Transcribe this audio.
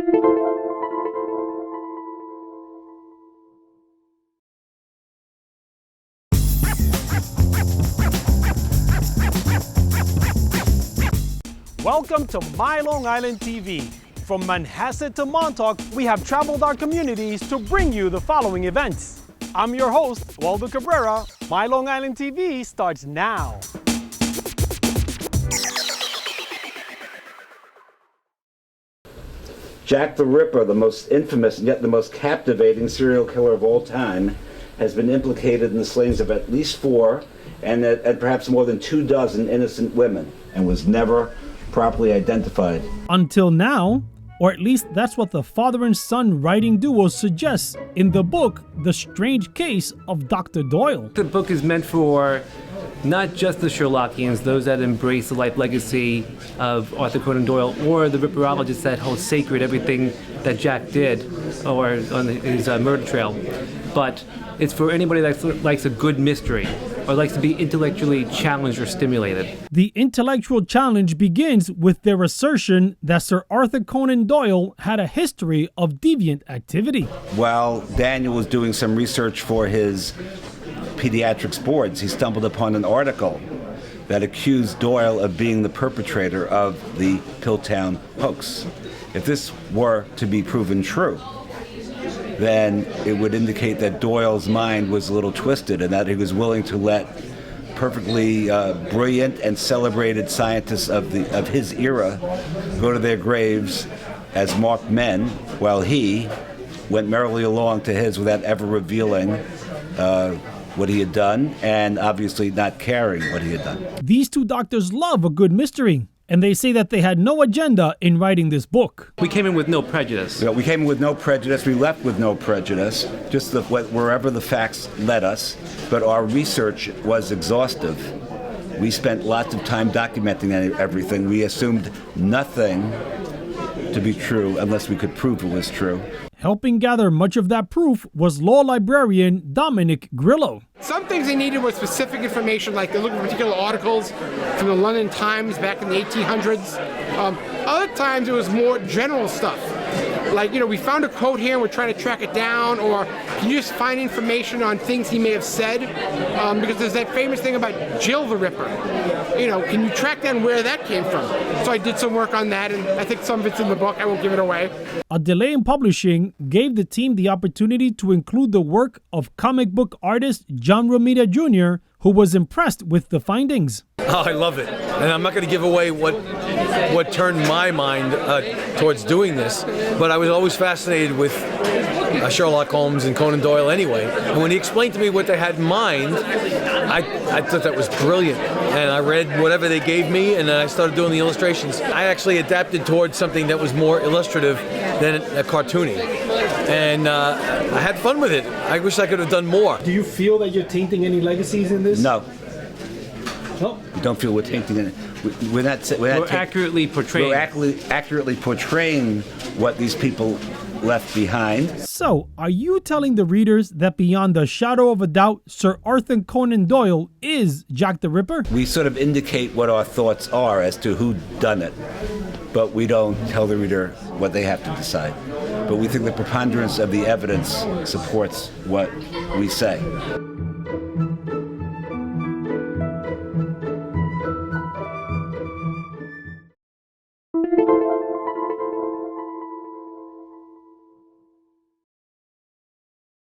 Welcome to My Long Island TV. From Manhasset to Montauk, we have traveled our communities to bring you the following events. I'm your host, Waldo Cabrera. My Long Island TV starts now. Jack the Ripper, the most infamous and yet the most captivating serial killer of all time, has been implicated in the slayings of at least 4 and perhaps more than 24 innocent women, and was never properly identified. Until now, or at least that's what the father and son writing duo suggests in the book, The Strange Case of Dr. Doyle. The book is meant for not just the Sherlockians, those that embrace the life legacy of Arthur Conan Doyle, or the Ripperologists that hold sacred everything that Jack did or on his murder trail. But it's for anybody that likes a good mystery or likes to be intellectually challenged or stimulated. The intellectual challenge begins with their assertion that Sir Arthur Conan Doyle had a history of deviant activity. While Daniel was doing some research for his pediatrics boards, he stumbled upon an article that accused Doyle of being the perpetrator of the Pilltown hoax. If this were to be proven true, then it would indicate that Doyle's mind was a little twisted and that he was willing to let perfectly brilliant and celebrated scientists of his era go to their graves as marked men, while he went merrily along to his without ever revealing what he had done, and obviously not caring what he had done. These two doctors love a good mystery, and they say that they had no agenda in writing this book. We came in with no prejudice. We came in with no prejudice. We left with no prejudice, just wherever the facts led us. But our research was exhaustive. We spent lots of time documenting everything. We assumed nothing to be true unless we could prove it was true. Helping gather much of that proof was law librarian Dominick Grillo. Some things they needed were specific information, like they looked at particular articles from the London Times back in the 1800s. Other times it was more general stuff. Like, we found a quote here and we're trying to track it down, or can you just find information on things he may have said? Because there's that famous thing about Jill the Ripper. Can you track down where that came from? So I did some work on that, and I think some of it's in the book. I won't give it away. A delay in publishing gave the team the opportunity to include the work of comic book artist Romita Jr., who was impressed with the findings. Oh, I love it. And I'm not going to give away what turned my mind towards doing this, but I was always fascinated with Sherlock Holmes and Conan Doyle anyway. And when he explained to me what they had in mind, I thought that was brilliant. And I read whatever they gave me, and I started doing the illustrations. I actually adapted towards something that was more illustrative than cartoony. And I had fun with it. I wish I could have done more. Do you feel that you're tainting any legacies in this? No. No? We don't feel we're tainting it. We're accurately portraying. We're accurately portraying what these people left behind. So, are you telling the readers that beyond a shadow of a doubt, Sir Arthur Conan Doyle is Jack the Ripper? We sort of indicate what our thoughts are as to who done it, but we don't tell the reader what they have to decide. But we think the preponderance of the evidence supports what we say.